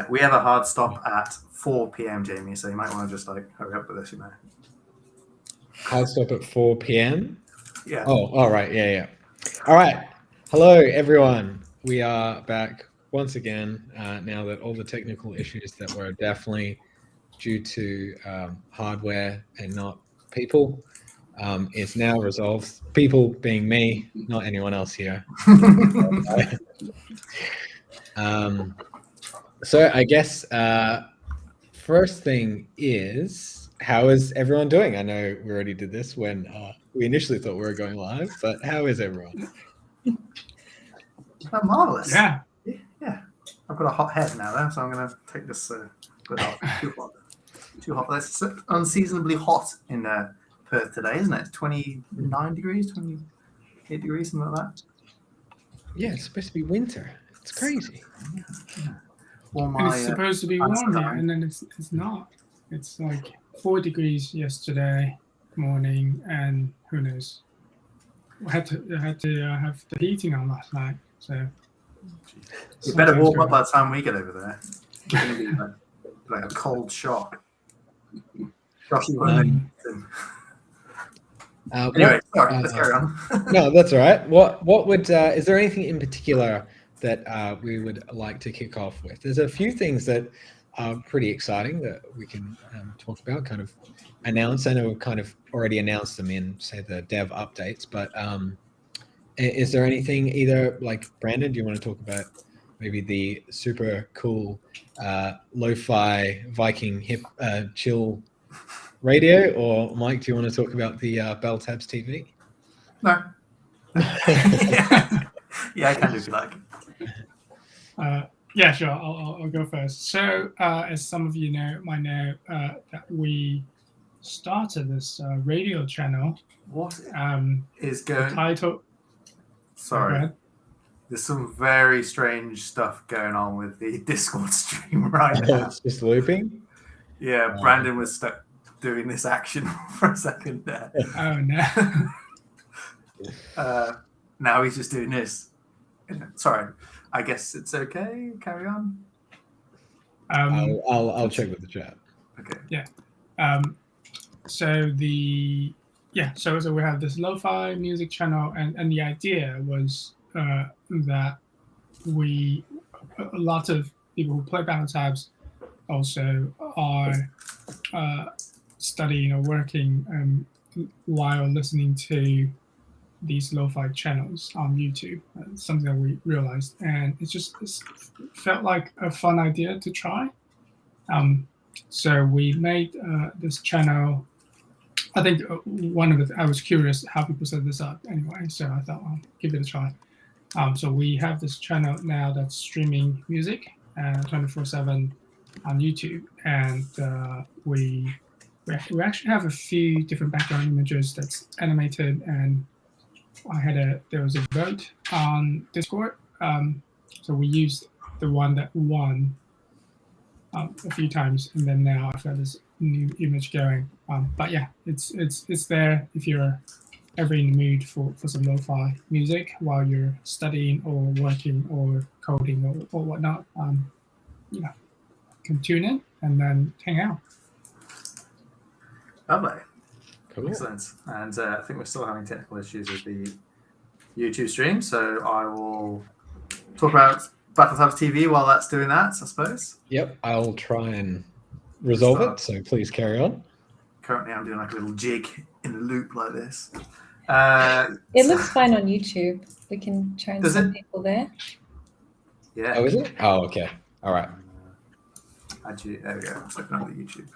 We have a hard stop at 4 p.m., Jamie, so you might want to just hurry up with this, Hard stop at 4 p.m. Yeah. Oh, all right. Yeah. All right. Hello, everyone. We are back once again now that all the technical issues that were definitely due to hardware and not people is now resolved. People being me, not anyone else here. So I guess first thing is, how is everyone doing? I know we already did this when we initially thought we were going live, but how is everyone? Marvelous. Yeah. I've got a hot head now, though, so I'm going to take this hood off. Too hot. It's unseasonably hot in Perth today, isn't it? 29 degrees, 28 degrees, something like that. Yeah, it's supposed to be winter. It's crazy. Yeah. And it's supposed to be warm here, and then it's not. It's like 4 degrees yesterday morning, and who knows? I had to have the heating on last night, so. You better warm up by the time we get over there. It's going to be like a cold shock. Anyway, sorry, let's carry on. No, that's all right. What would is there anything in particular that we would like to kick off with? There's a few things that are pretty exciting that we can talk about, kind of announce. I know we've kind of already announced them in, say, the dev updates, but is there anything, either like Brandon, do you want to talk about maybe the super cool lo-fi Viking hip chill radio, or Mike, do you want to talk about the BattleTabs TV? No. Yeah, I can do if you like. Yeah, sure. I'll go first. So, as some of you might know, that we started this radio channel. What is The going? title. Sorry, there's some very strange stuff going on with the Discord stream right now. It's just looping. Yeah, Brandon was stuck doing this action for a second there. Oh no. Now he's just doing this. Sorry, I guess it's okay. Carry on. I'll check with the chat. Okay. Yeah. So we have this lo-fi music channel, and the idea was that a lot of people who play BattleTabs also are studying or working while listening to these lo-fi channels on YouTube. Something that we realized, and it felt like a fun idea to try. So we made this channel. I think one of it, I was curious how people set this up anyway, so I thought I'll give it a try. So we have this channel now that's streaming music 24/7 on YouTube, and we actually have a few different background images that's animated, and there was a vote on Discord, so we used the one that won a few times, and then now I've got this new image going. But yeah, it's there if you're ever in the mood for some lo-fi music while you're studying or working or coding or whatnot. Can tune in and then hang out. Lovely. Cool. Excellent. And I think we're still having technical issues with the YouTube stream, so I will talk about BattleTabs TV while that's doing that, I suppose. Yep, I'll try and resolve it, so please carry on. Currently, I'm doing like a little jig in a loop like this. It looks fine on YouTube. We can try and send people there. Yeah. Oh, is it? Oh, okay. All right. There we go. I'm just opening up the YouTube.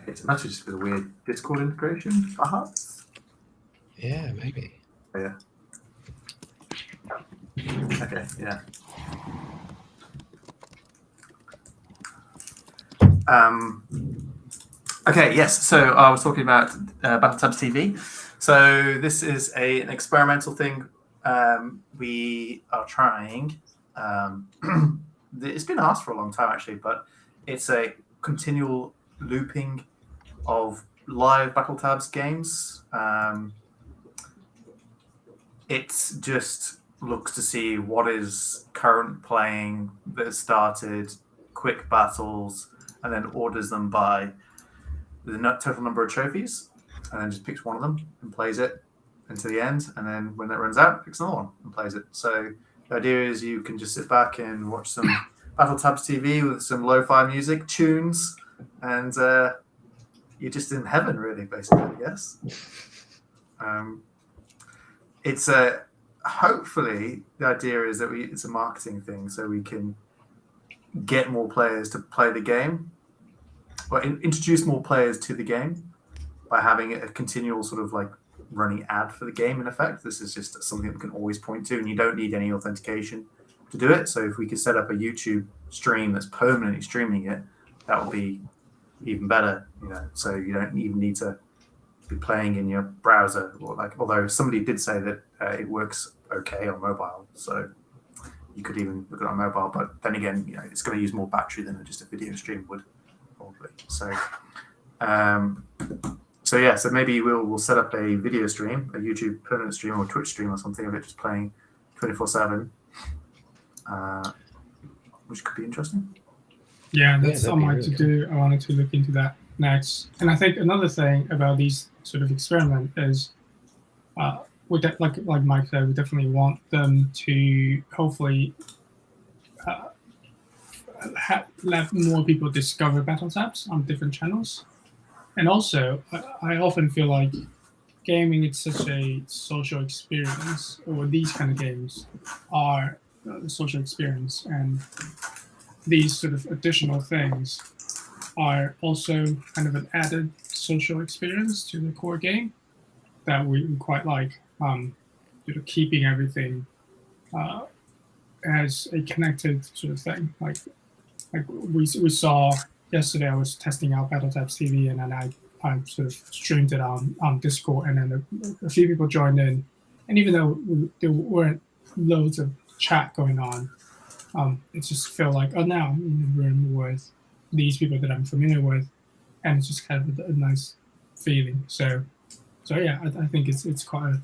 It's actually just a weird Discord integration, perhaps. Yeah, maybe. Oh, yeah. Okay, yeah. Okay, yes. So I was talking about BattleTabs TV. So this is an experimental thing we are trying. It's been asked for a long time, actually, but it's a continual looping of live BattleTabs games. It's just looks to see what is current playing that has started, quick battles, and then orders them by the total number of trophies, and then just picks one of them and plays it until the end. And then when that runs out, picks another one and plays it. So the idea is you can just sit back and watch some BattleTabs TV with some lo-fi music, tunes, and you're just in heaven, really, basically, I guess. It's hopefully the idea is that it's a marketing thing, so we can get more players to play the game, or introduce more players to the game by having a continual sort of like running ad for the game. In effect, this is just something that we can always point to, and you don't need any authentication to do it. So if we could set up a YouTube stream that's permanently streaming it, that would be even better. So you don't even need to be playing in your browser, or like. Although somebody did say that it works okay on mobile, so you could even look at it on mobile. But then again, it's going to use more battery than just a video stream would, probably. So yeah, so maybe we'll set up a video stream, a YouTube permanent stream or Twitch stream or something of it just playing 24/7, which could be interesting. Yeah, that's on my to-do. I wanted to look into that next. And I think another thing about these sort of experiment is, like Mike said, we definitely want them to hopefully let more people discover BattleTabs on different channels. And also, I often feel like gaming is such a social experience, or these kind of games are a social experience, and these sort of additional things are also kind of an added social experience to the core game that we quite like. Keeping everything as a connected sort of thing. Like we saw yesterday, I was testing out BattleTabs TV, and then I sort of streamed it on Discord, and then a few people joined in. And even though there weren't loads of chat going on, it just felt like, oh, now I'm in the room with these people that I'm familiar with, and it's just kind of a nice feeling. So yeah, I think it's quite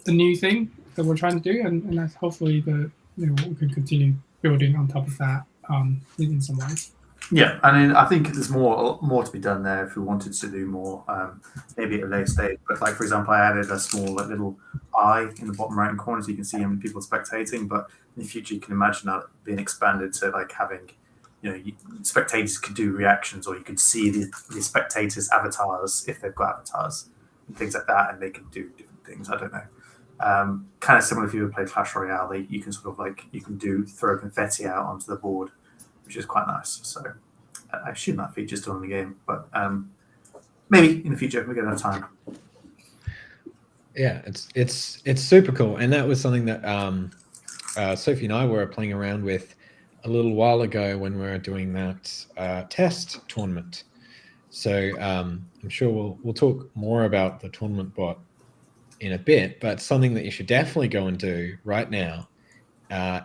a new thing that we're trying to do, and that's hopefully we can continue building on top of that in some ways. Yeah, I think there's more to be done there if we wanted to do more, maybe at a later stage. But like, for example, I added a small little eye in the bottom right-hand corner so you can see how many people are spectating. But in the future, you can imagine that being expanded to like having, spectators could do reactions, or you could see the spectators' avatars if they've got avatars and things like that, and they can do different things. I don't know. Kind of similar if you ever play Clash Royale, you can sort of like throw confetti out onto the board, which is quite nice. So I assume that feature's still in the game, but maybe in the future if we get enough time. Yeah, it's super cool, and that was something that Sophie and I were playing around with a little while ago when we were doing that test tournament. So I'm sure we'll talk more about the tournament bot in a bit, but something that you should definitely go and do right now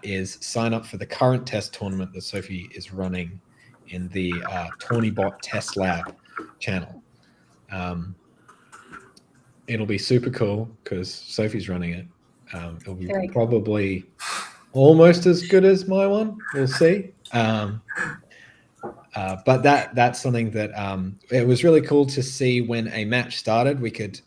is sign up for the current test tournament that Sophie is running in the TourneyBot Test Lab channel. It'll be super cool because Sophie's running it. It'll be probably almost as good as my one. We'll see. But that's something that it was really cool to see when a match started. We could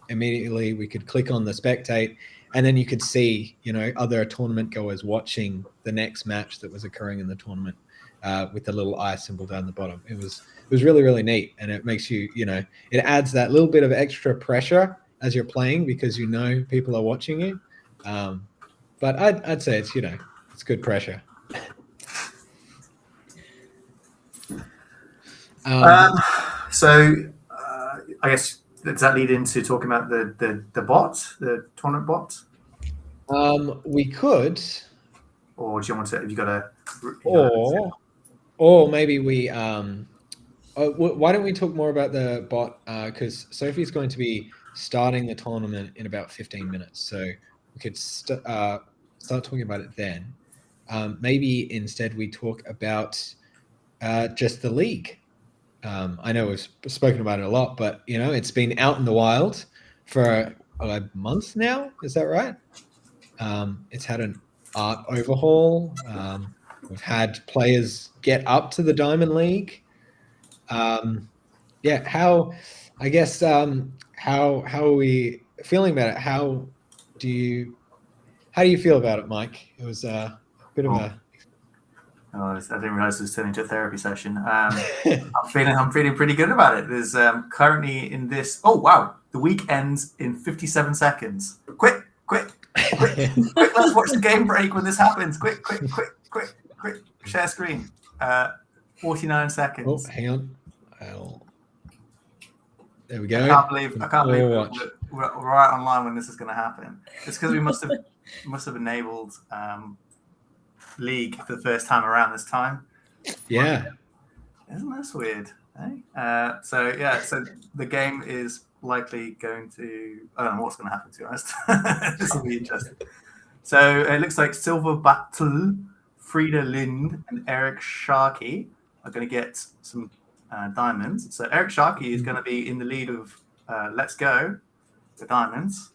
immediately click on the spectate, and then you could see other tournament goers watching the next match that was occurring in the tournament with the little eye symbol down the bottom. It was really, really neat, and it makes you it adds that little bit of extra pressure as you're playing because people are watching you. But I'd say it's it's good pressure. So I guess does that lead into talking about the bot, the tournament bot? We could, or do you want to? Have you got a? Or maybe we. Why don't we talk more about the bot? Because Sophie's going to be starting the tournament in about 15 minutes, so we could start talking about it then. Maybe instead we talk about just the league. I know we've spoken about it a lot, but it's been out in the wild for a month now. Is that right? It's had an art overhaul. We've had players get up to the Diamond League. Yeah, how are we feeling about it? How do you feel about it, Mike? It was a bit of a Oh, I didn't realize it was turning into a therapy session. I'm feeling pretty good about it. There's currently in this. Oh wow, the week ends in 57 seconds. Quick! Let's watch the game break when this happens. Quick! Share screen. 49 seconds. Oh, hang on. There we go. I can't believe we're right online when this is going to happen. It's because we must have enabled League for the first time around this time. Yeah. Isn't this weird? Eh? So the game is likely going to. I don't know what's going to happen, to be honest. This will be interesting. So it looks like Silver Battle, Frida Lind, and Eric Sharkey are going to get some diamonds. So Eric Sharkey is going to be in the lead of Let's Go, the diamonds,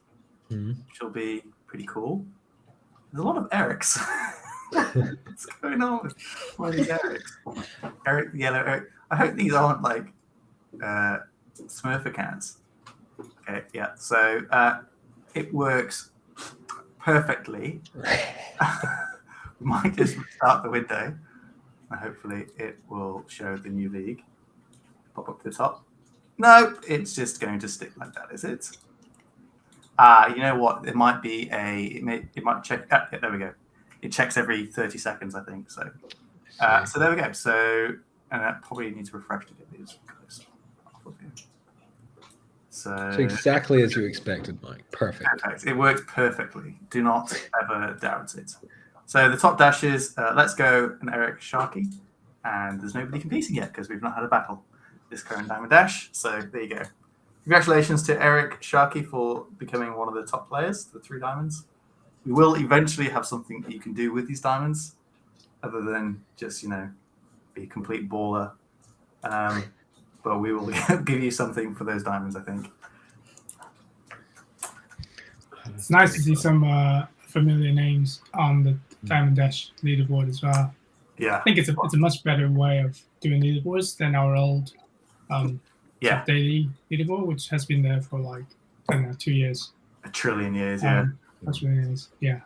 which will be pretty cool. There's a lot of Erics. What's going on with all these Erics? Eric the Yellow Eric. I hope these aren't like Smurf accounts. Okay, yeah. So it works perfectly. We might just start the window, and hopefully it will show the new league. Pop up to the top. No, it's just going to stick like that, is it? You know what? It might be it might check. Yeah, there we go. It checks every 30 seconds, I think. So there we go. So I probably need to refresh to get these close off of here. So exactly as you expected, Mike. Perfect. It works perfectly. Do not ever doubt it. So the top dash is Let's Go and Eric Sharkey, and there's nobody competing yet because we've not had a battle this current Diamond Dash. So there you go. Congratulations to Eric Sharkey for becoming one of the top players, the 3 diamonds. We will eventually have something that you can do with these diamonds, other than just, be a complete baller. But we will give you something for those diamonds, I think. It's nice to see some familiar names on the Diamond Dash leaderboard as well. Yeah, I think it's a much better way of doing leaderboards than our old top daily leaderboard, which has been there for like, I don't know, 2 years. A trillion years, yeah. That's really nice. Yeah.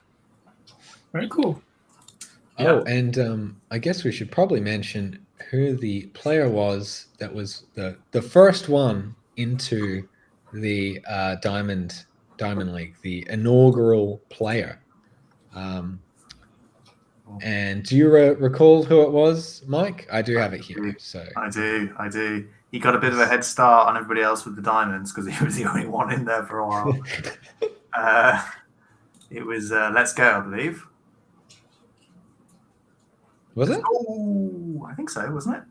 Very cool. Oh, and I guess we should probably mention who the player was that was the first one into the Diamond League, the inaugural player. And do you recall who it was, Mike? I do have it here. So I do. He got a bit of a head start on everybody else with the diamonds because he was the only one in there for a while. It was Let's Go, I believe. Was it? Oh, I think so, wasn't it?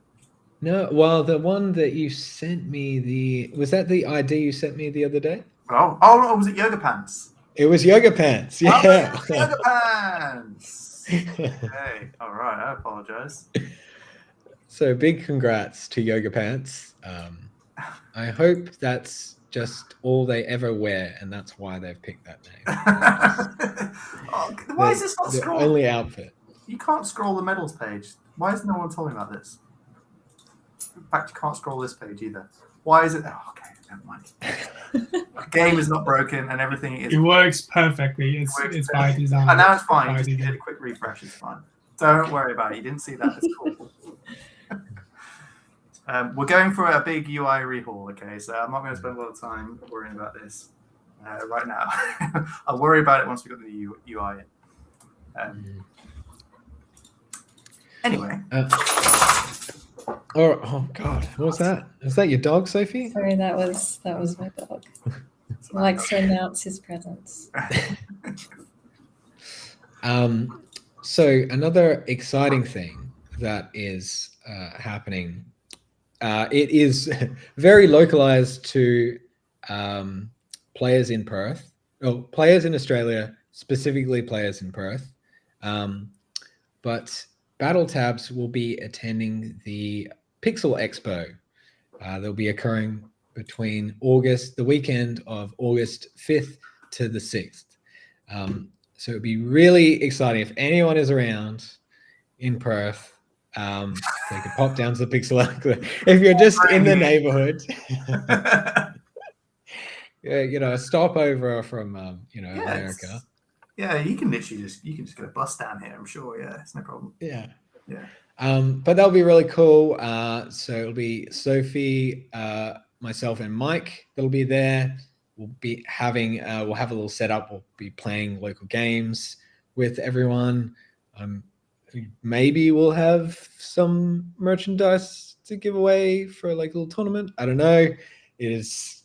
No, well, the one that you sent me, was that the ID you sent me the other day? Oh, was it Yoga Pants? It was Yoga Pants, yeah. Yoga Pants! Hey, all right, I apologize. So big congrats to Yoga Pants. I hope that's just all they ever wear, and that's why they've picked that name. Why is this not the scrolled? only outfit. You can't scroll the medals page. Why is no one telling me about this? In fact, you can't scroll this page either. Why is it? Oh, okay, never mind. The game is not broken, and everything is. It works perfectly. It's by design. And now it's fine. You just did a quick refresh. It's fine. Don't worry about it. You didn't see that. It's cool. We're going for a big UI rehaul, okay? So I'm not going to spend a lot of time worrying about this right now. I'll worry about it once we've got the new UI in. Anyway. Oh God, what was that? Is that your dog, Sophie? Sorry, that was my dog. He likes to announce his presence. So another exciting thing that is happening. It is very localized to players in Perth, or players in Australia, specifically players in Perth. But BattleTabs will be attending the Pixel Expo. They'll be occurring between the weekend of August 5th to the 6th. So it'd be really exciting if anyone is around in Perth. They could pop down to the Pixel Art. If you're just in the neighborhood, a stopover from America. Yeah, you can literally just get a bus down here. I'm sure. Yeah, it's no problem. Yeah. Yeah. But that'll be really cool. So it'll be Sophie, myself, and Mike that'll be there. We'll be having we'll have a little setup. We'll be playing local games with everyone. Maybe we'll have some merchandise to give away for like a little tournament. I don't know. It is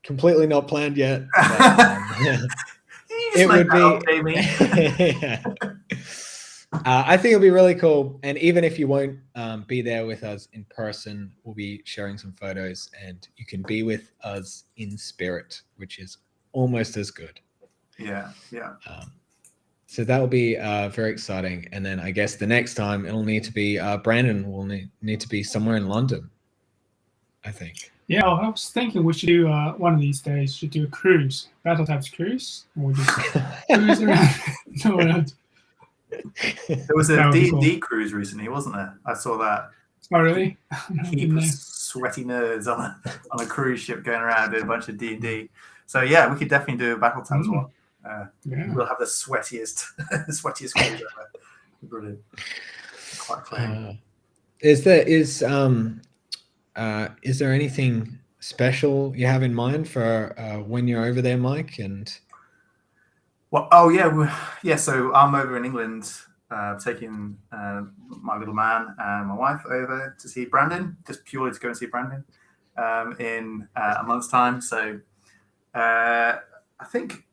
completely not planned yet. But, it would be. Yeah. I think it'll be really cool. And even if you won't be there with us in person, we'll be sharing some photos, and you can be with us in spirit, which is almost as good. Yeah. So that will be very exciting. And then I guess the next time it'll need to be Brandon will need to be somewhere in London, I think. Yeah, I was thinking we should do one of these days. Should do a cruise, BattleTabs cruise, and we'll just cruise around. There was a D&D cruise recently, wasn't there? I saw that. Oh, really? Heap of sweaty nerds on a cruise ship going around doing a bunch of D&D. So yeah, we could definitely do a BattleTabs one. We'll have the sweatiest cruise ever. Brilliant. Quite clean. Is there anything special you have in mind for when you're over there, Mike? And so I'm over in England, taking my little man and my wife over to see Brandon, just purely to go and see Brandon in a month's time. So I think,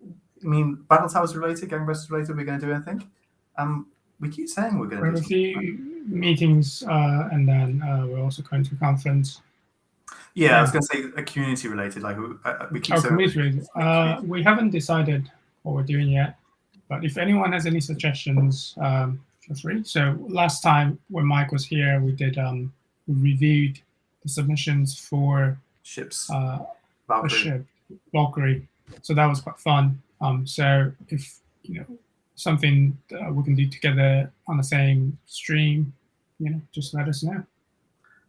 BattleTabs related, Game Busters related, we're going to do anything. We keep saying we're going to do a few meetings, and then we're also going to a conference. Yeah, I was going to say a community related. Like we keep saying. Community related. We haven't decided what we're doing yet, but if anyone has any suggestions, feel free. So last time when Mike was here, we did we reviewed the submissions for ships, a ship, Valkyrie. So that was quite fun. So if something we can do together on the same stream, just let us know.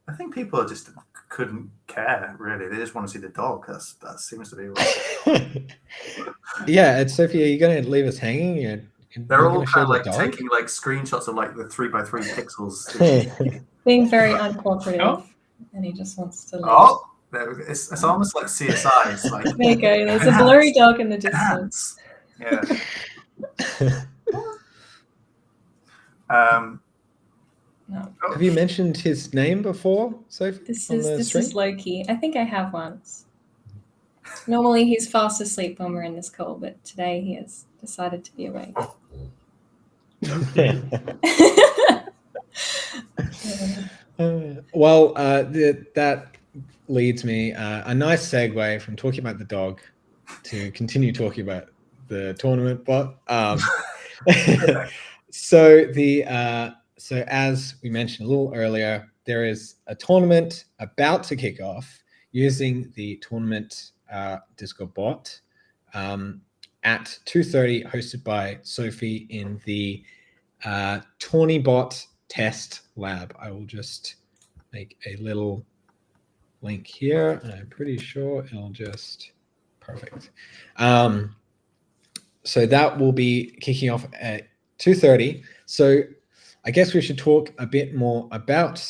I think people just couldn't care, really. They just want to see the dog. That seems to be what... Yeah, and Sophie, are you going to leave us hanging? They're all kind of like taking like screenshots of like the 3x3 pixels. Being very uncooperative, and he just wants to leave. Oh, there we go. It's almost like CSI. It's like, there you go. There's a blurry dog in the distance. Yeah. No. Have you mentioned his name before, Sophie? This is Loki. I think I have once. Normally he's fast asleep when we're in this call, but today he has decided to be awake. Well, that leads me a nice segue from talking about the dog to continue talking about the tournament. But so as we mentioned a little earlier, there is a tournament about to kick off using the tournament Discord bot at 2:30, hosted by Sophie in the TourneyBot test lab. I will just make a little link here, and I'm pretty sure it'll just perfect. So that will be kicking off at 2:30. So I guess we should talk a bit more about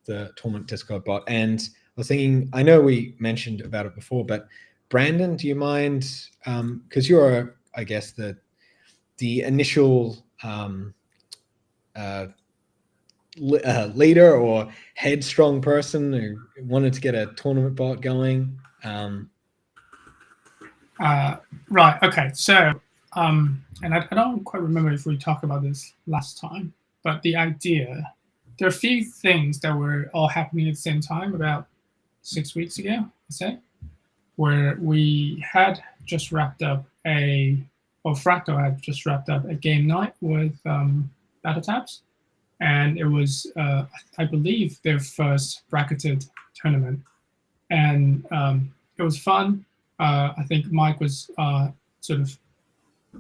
the tournament Discord bot. And I was thinking, I know we mentioned about it before, but Brandon, do you mind? Because you're, I guess, the initial leader or headstrong person who wanted to get a tournament bot going. Right. Okay. So, and I don't quite remember if we talked about this last time, but the idea, there are a few things that were all happening at the same time about 6 weeks ago, I'd say, where we had just wrapped up Fractal had just wrapped up a game night with BattleTabs, and it was, I believe, their first bracketed tournament, and it was fun. I think Mike was sort of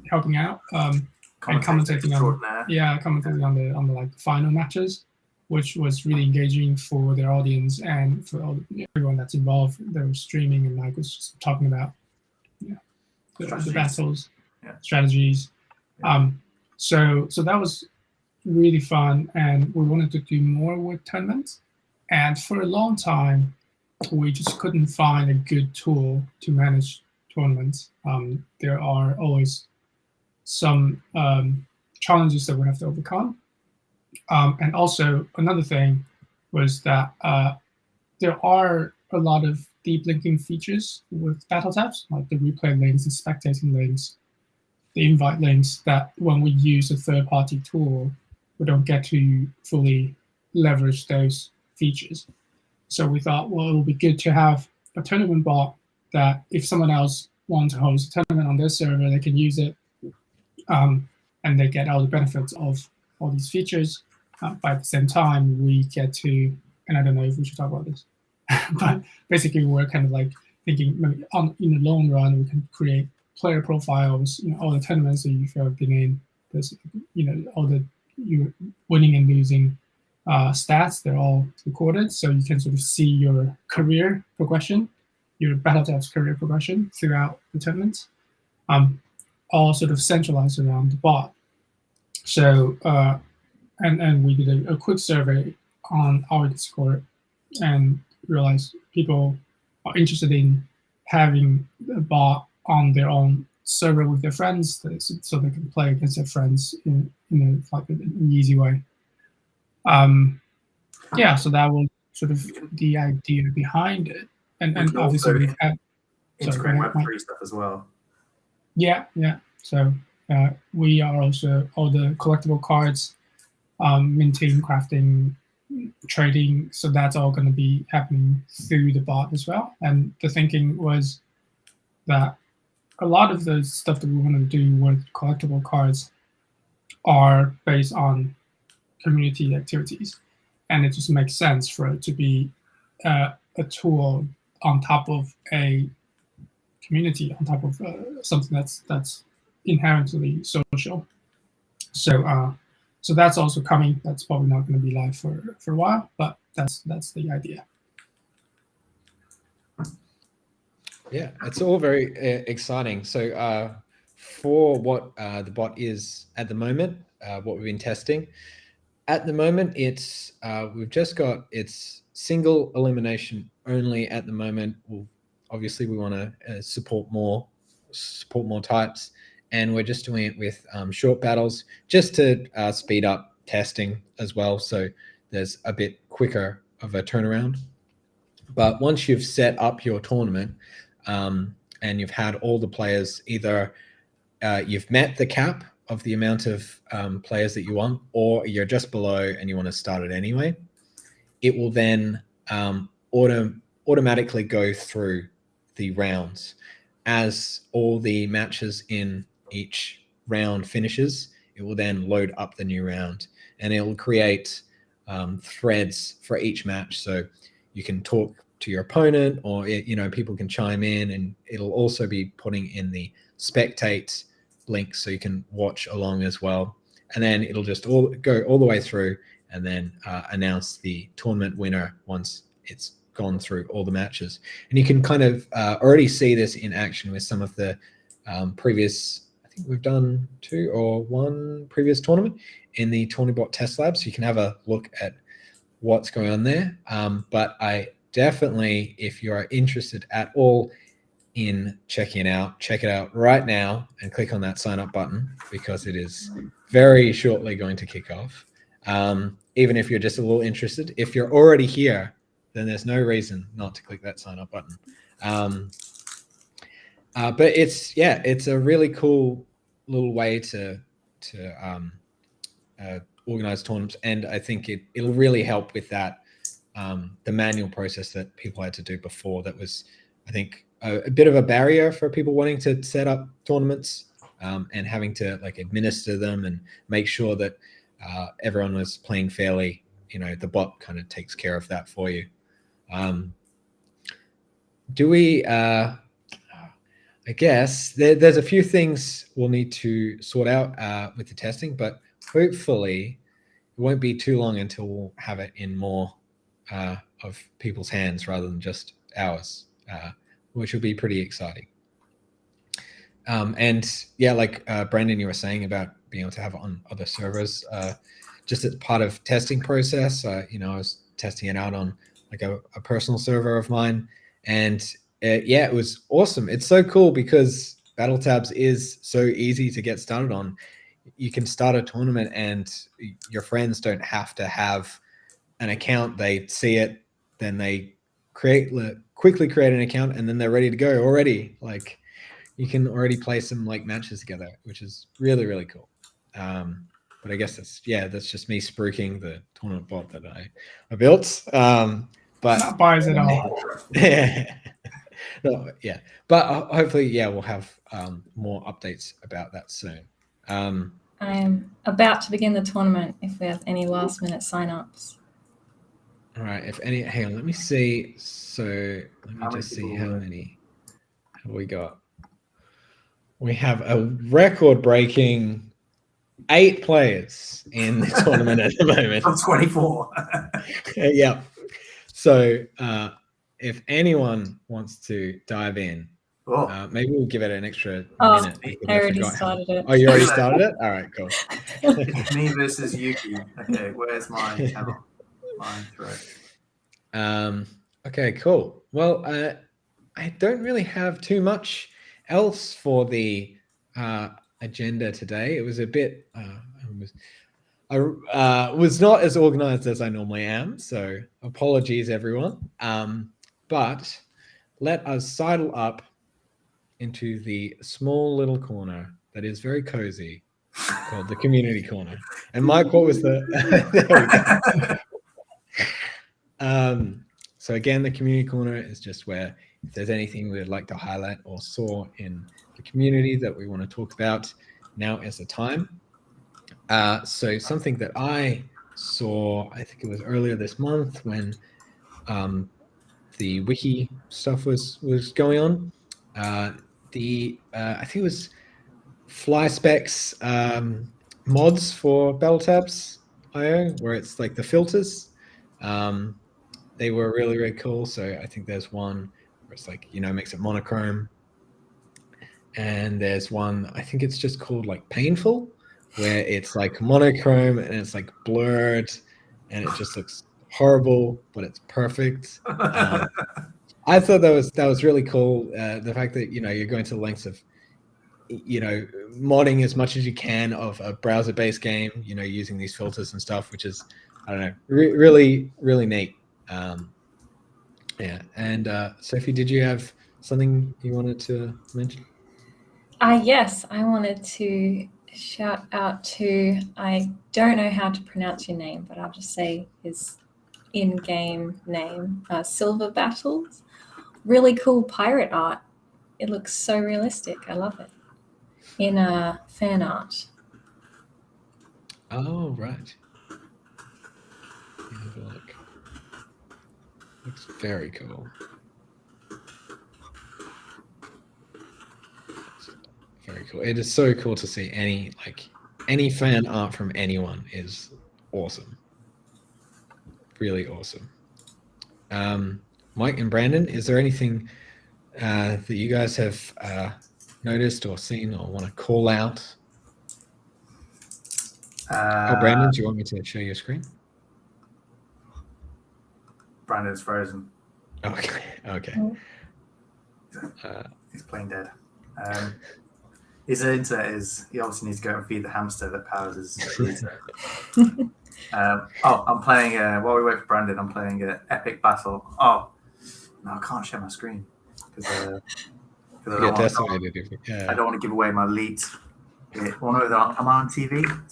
helping out and commentating on commentating on the like final matches, which was really engaging for their audience and for everyone that's involved. They were streaming, and Mike was just talking about the battles, strategies. So that was really fun, and we wanted to do more with tournaments. And for a long time, we just couldn't find a good tool to manage tournaments. There are always some challenges that we have to overcome. And also another thing was that there are a lot of deep linking features with BattleTabs, like the replay links, the spectating links, the invite links, that when we use a third-party tool, we don't get to fully leverage those features. So we thought, well, it would be good to have a tournament bot that if someone else wants to host a tournament on their server, they can use it, and they get all the benefits of all these features. But at the same time, we get to, and I don't know if we should talk about this, but basically we're kind of like thinking maybe in the long run, we can create player profiles, all the tournaments that you've been in, there's, all the you winning and losing stats, they're all recorded, so you can sort of see your career progression, your BattleTabs career progression throughout the tournaments, all sort of centralized around the bot. So, and we did a quick survey on our Discord and realized people are interested in having a bot on their own server with their friends, so they can play against their friends in an easy way. So that was sort of the idea behind it, and obviously we've had integrate Web3 stuff as well. Yeah. So we are also all the collectible cards, minting, crafting, trading. So that's all going to be happening through the bot as well. And the thinking was that a lot of the stuff that we want to do with collectible cards are based on community activities, and it just makes sense for it to be a tool on top of a community, on top of something that's inherently social. So that's also coming. That's probably not going to be live for a while, but that's the idea. Yeah, it's all very exciting. So for what the bot is at the moment, what we've been testing, at the moment, it's we've just got it's single elimination only at the moment. Obviously, we want to support more types, and we're just doing it with short battles just to speed up testing as well. So there's a bit quicker of a turnaround. But once you've set up your tournament and you've had all the players, either you've met the cap of the amount of players that you want, or you're just below and you want to start it anyway, it will then automatically go through the rounds. As all the matches in each round finishes, it will then load up the new round, and it will create threads for each match. So you can talk to your opponent, or people can chime in, and it'll also be putting in the spectate link so you can watch along as well. And then it'll just go all the way through, and then announce the tournament winner once it's gone through all the matches. And you can kind of already see this in action with some of the previous, I think we've done 2 or 1 previous tournament in the Tournibot test lab, so you can have a look at what's going on there. But I definitely, if you are interested at all in checking it out, check it out right now and click on that sign up button, because it is very shortly going to kick off. Even if you're just a little interested, if you're already here, then there's no reason not to click that sign up button. But it's a really cool little way to organize tournaments, and I think it'll really help with that the manual process that people had to do before. That was, I think, a bit of a barrier for people wanting to set up tournaments and having to administer them and make sure that everyone was playing fairly. The bot kind of takes care of that for you. Do we? I guess there's a few things we'll need to sort out with the testing, but hopefully it won't be too long until we'll have it in more of people's hands rather than just ours, which will be pretty exciting. And yeah, like Brandon, you were saying about being able to have it on other servers, just as part of testing process. I was testing it out on like a personal server of mine, and yeah, it was awesome. It's so cool because BattleTabs is so easy to get started on. You can start a tournament, and your friends don't have to have an account. They see it, then they quickly create an account, and then they're ready to go already. Like, you can already play some like matches together, which is really, really cool. But I guess that's just me spruiking the tournament bot that I built. But Not biased at all. no, yeah. But hopefully, yeah, we'll have more updates about that soon. I am about to begin the tournament if we have any last minute sign-ups. All right. If any, hang on, let me see. So let me How many just see people how were- many have we got. We have a record-breaking 8 players in the tournament at the moment. I'm 24. Yeah. So if anyone wants to dive in, Oh, maybe we'll give it an extra Oh, minute. because I already forgot how- started it. Oh, you already started it? All right, cool. it's me versus Yuki. Okay, where's my channel? My thread. Okay, cool. Well, I don't really have too much else for the agenda today. It was a bit. I was not as organized as I normally am, so apologies, everyone. But let us sidle up into the small little corner that is very cozy, called the community corner. And Mike, what was the? There we go. So again, the community corner is just where if there's anything we'd like to highlight or saw in the community that we want to talk about, now is the time. So something that I saw, I think it was earlier this month when the wiki stuff was going on. I think it was FlySpecs mods for BattleTabs IO, where it's like the filters. They were really, really cool. So I think there's one where it's like, makes it monochrome. And there's one, I think it's just called like painful, where it's like monochrome and it's like blurred and it just looks horrible, but it's perfect. I thought that was really cool. The fact that, you're going to the lengths of, modding as much as you can of a browser-based game, using these filters and stuff, which is, I don't know, really, really neat. Yeah. And Sophie, did you have something you wanted to mention? Yes, I wanted to shout out to, I don't know how to pronounce your name, but I'll just say his in-game name, Silver Battles. Really cool pirate art. It looks so realistic. I love it. In fan art. Oh, right. Have a look. Looks very cool. Very cool. It is so cool to see any fan art from anyone is awesome. Really awesome. Mike and Brandon, is there anything that you guys have noticed or seen or want to call out? Brandon, do you want me to share your screen? Brandon's frozen. Okay. Okay. He's plain dead. His internet is. He obviously needs to go and feed the hamster that powers his internet. I'm playing. While we wait for Brandon, I'm playing an epic battle. Oh no, I can't share my screen because I don't want to give away my lead. Am I on TV? Am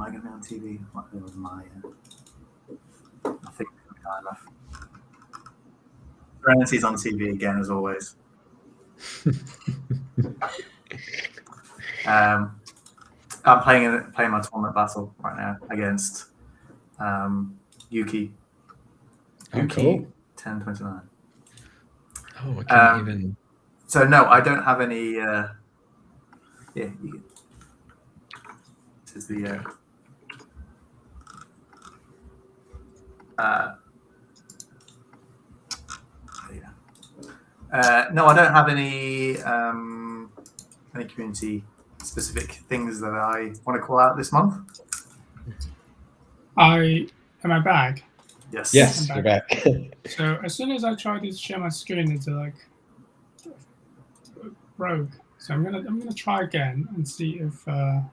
I going to be on TV? It was my. I think it's high enough. Brandon's on TV again as always. I'm playing my tournament battle right now against Yuki. Oh, cool. 1029. Oh, I can't even. So no, I don't have any. Yeah, this is the. No, I don't have any community specific things that I want to call out this month. Am I back? Yes. Yes, I'm you're back. So as soon as I try to share my screen, it's like broke. So I'm gonna try again and see if I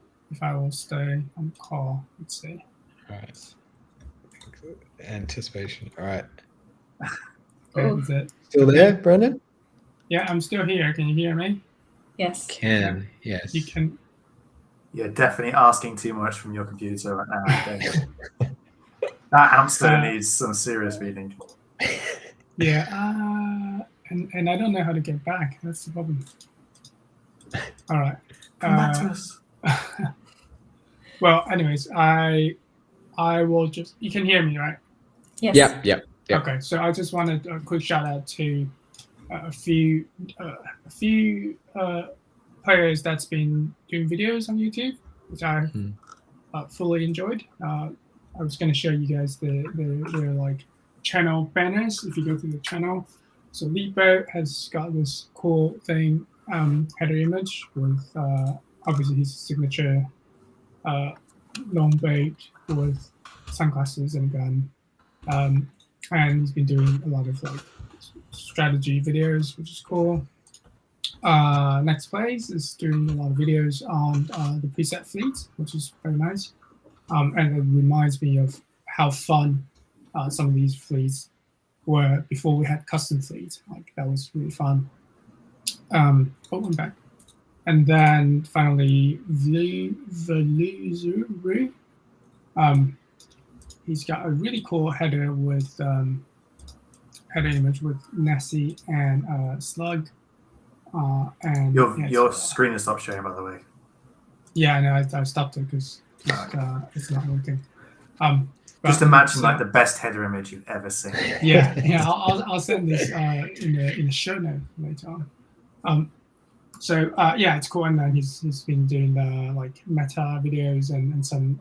will stay on call. Let's see. All right. Anticipation. All right. Okay, is it? Still there, Brendan? Yeah, I'm still here. Can you hear me? Yes. Yes. You can. You're definitely asking too much from your computer right now. I think. That hamster needs some serious feeding. Yeah, and I don't know how to get back. That's the problem. All right. Come back to us. Well, anyways, I will just. You can hear me, right? Yes. Yep. Okay, so I just wanted a quick shout out to a few players that's been doing videos on YouTube, which I fully enjoyed. I was going to show you guys their like channel banners if you go to the channel. So Lipo has got this cool thing header image with obviously his signature long boat with sunglasses and gun, and he's been doing a lot of like strategy videos, which is cool. Next Plays is doing a lot of videos on the preset fleet, which is very nice. And it reminds me of how fun some of these fleets were before we had custom fleets. Like that was really fun. I'm back. And then finally, Veluzuru. He's got a really cool header with header image with Nessie and Slug. And Your screen has stopped showing, by the way. Yeah, I know. I stopped it because it's not working. Just imagine like the best header image you've ever seen. Yeah. I'll send this in the show note later on. So it's cool, and then he's been doing the like meta videos and some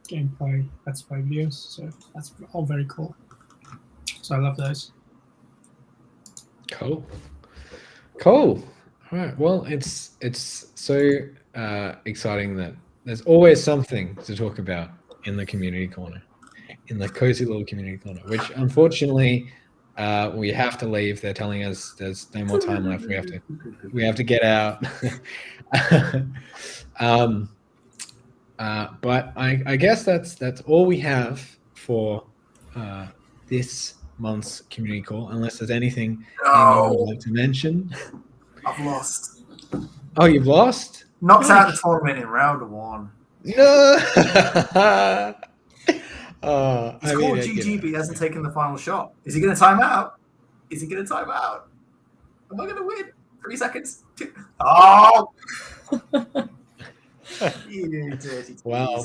gameplay let's play videos. So that's all very cool. So I love those. Cool. All right. Well, it's so exciting that there's always something to talk about in the community corner, in the cozy little community corner, which unfortunately we have to leave. They're telling us there's no more time left. We have to get out. But I guess that's all we have for this month's community call, unless there's anything anyone would like to mention. I've lost. Oh, you've lost? Knocked out the tournament in round 1. No. It's called GG, but he hasn't taken the final shot. Is he going to time out? Am I going to win? 3 seconds. 2. Oh! You dirty Wow.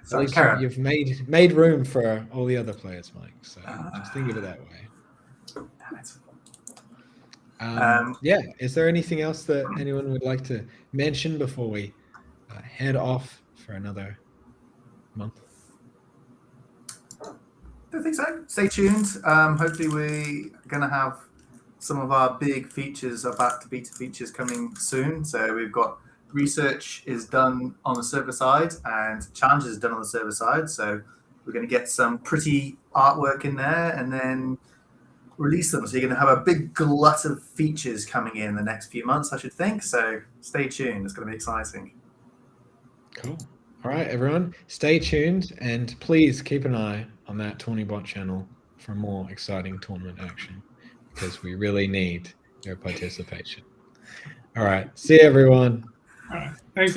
So At least you've made room for all the other players, Mike. So just think of it that way. Damn it. Is there anything else that anyone would like to mention before we head off for another month? I don't think so. Stay tuned. Hopefully we're going to have some of our big features, our back to beta features coming soon. So we've got research is done on the server side and challenges is done on the server side. So we're going to get some pretty artwork in there and then release them. So you're going to have a big glut of features coming in the next few months, I should think. So stay tuned. It's going to be exciting. Cool. All right, everyone, stay tuned and please keep an eye on that TourneyBot channel for more exciting tournament action because we really need your participation. All right. See you, everyone. All right. Thanks.